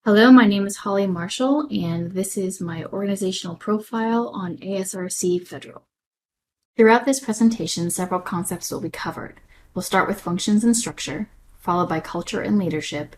Hello, my name is Holly Marshall, and this is my organizational profile on ASRC Federal. Throughout this presentation, several concepts will be covered. We'll start with functions and structure, followed by culture and leadership,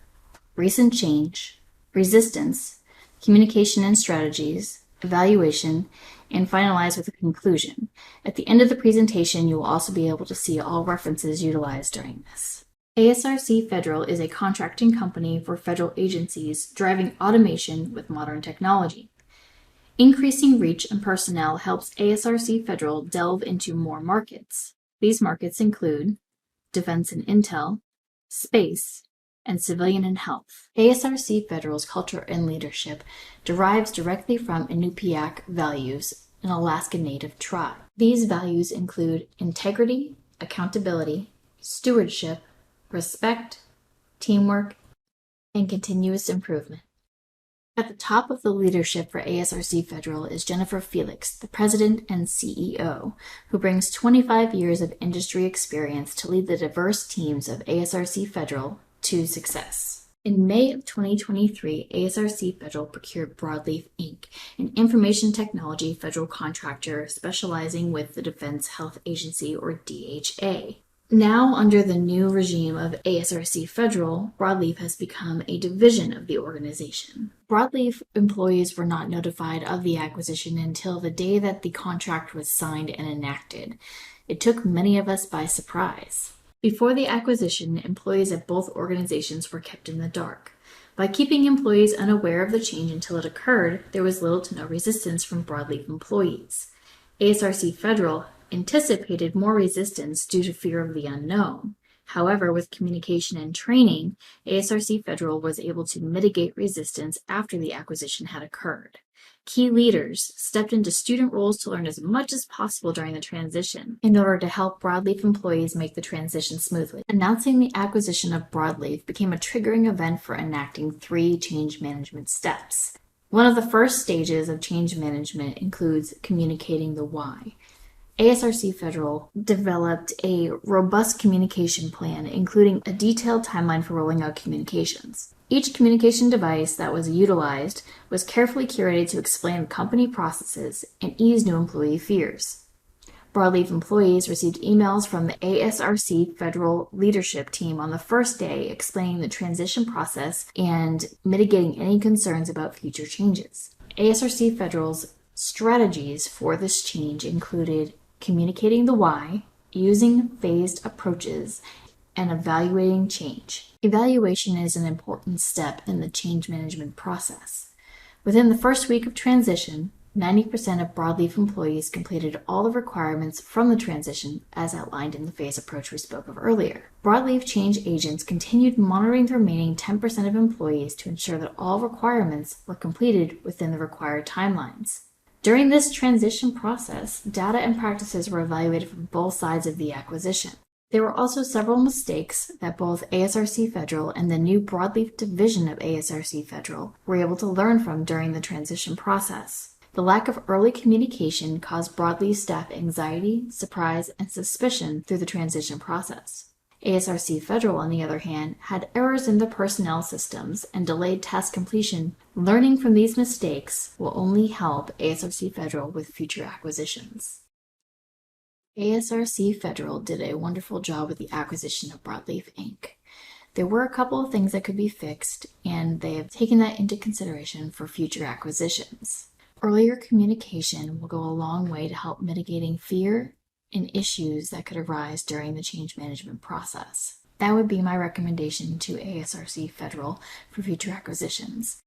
recent change, resistance, communication and strategies, evaluation, and finalize with a conclusion. At the end of the presentation, you will also be able to see all references utilized during this. ASRC Federal is a contracting company for federal agencies driving automation with modern technology. Increasing reach and personnel helps ASRC Federal delve into more markets. These markets include defense and intel, space, and civilian and health. ASRC Federal's culture and leadership derives directly from Inupiaq values, an Alaska Native tribe. These values include integrity, accountability, stewardship, respect, teamwork, and continuous improvement. At the top of the leadership for ASRC Federal is Jennifer Felix, the president and CEO, who brings 25 years of industry experience to lead the diverse teams of ASRC Federal to success. In May of 2023, ASRC Federal procured Broadleaf, Inc., an information technology federal contractor specializing with the Defense Health Agency, or DHA. Now, under the new regime of ASRC Federal, Broadleaf has become a division of the organization. Broadleaf employees were not notified of the acquisition until the day that the contract was signed and enacted. It took many of us by surprise. Before the acquisition, employees at both organizations were kept in the dark. By keeping employees unaware of the change until it occurred, there was little to no resistance from Broadleaf employees. ASRC Federal anticipated more resistance due to fear of the unknown. However, with communication and training, ASRC Federal was able to mitigate resistance after the acquisition had occurred. Key leaders stepped into student roles to learn as much as possible during the transition in order to help Broadleaf employees make the transition smoothly. Announcing the acquisition of Broadleaf became a triggering event for enacting 3 change management steps. One of the first stages of change management includes communicating the why. ASRC Federal developed a robust communication plan, including a detailed timeline for rolling out communications. Each communication device that was utilized was carefully curated to explain company processes and ease new employee fears. Broadleaf employees received emails from the ASRC Federal leadership team on the first day explaining the transition process and mitigating any concerns about future changes. ASRC Federal's strategies for this change included communicating the why, using phased approaches, and evaluating change. Evaluation is an important step in the change management process. Within the first week of transition, 90% of Broadleaf employees completed all the requirements from the transition as outlined in the phase approach we spoke of earlier. Broadleaf change agents continued monitoring the remaining 10% of employees to ensure that all requirements were completed within the required timelines. During this transition process, data and practices were evaluated from both sides of the acquisition. There were also several mistakes that both ASRC Federal and the new Broadleaf division of ASRC Federal were able to learn from during the transition process. The lack of early communication caused Broadleaf staff anxiety, surprise, and suspicion through the transition process. ASRC Federal, on the other hand, had errors in the personnel systems and delayed task completion. Learning from these mistakes will only help ASRC Federal with future acquisitions. ASRC Federal did a wonderful job with the acquisition of Broadleaf, Inc. There were a couple of things that could be fixed, and they have taken that into consideration for future acquisitions. Earlier communication will go a long way to help mitigating fear and issues that could arise during the change management process. That would be my recommendation to ASRC Federal for future acquisitions.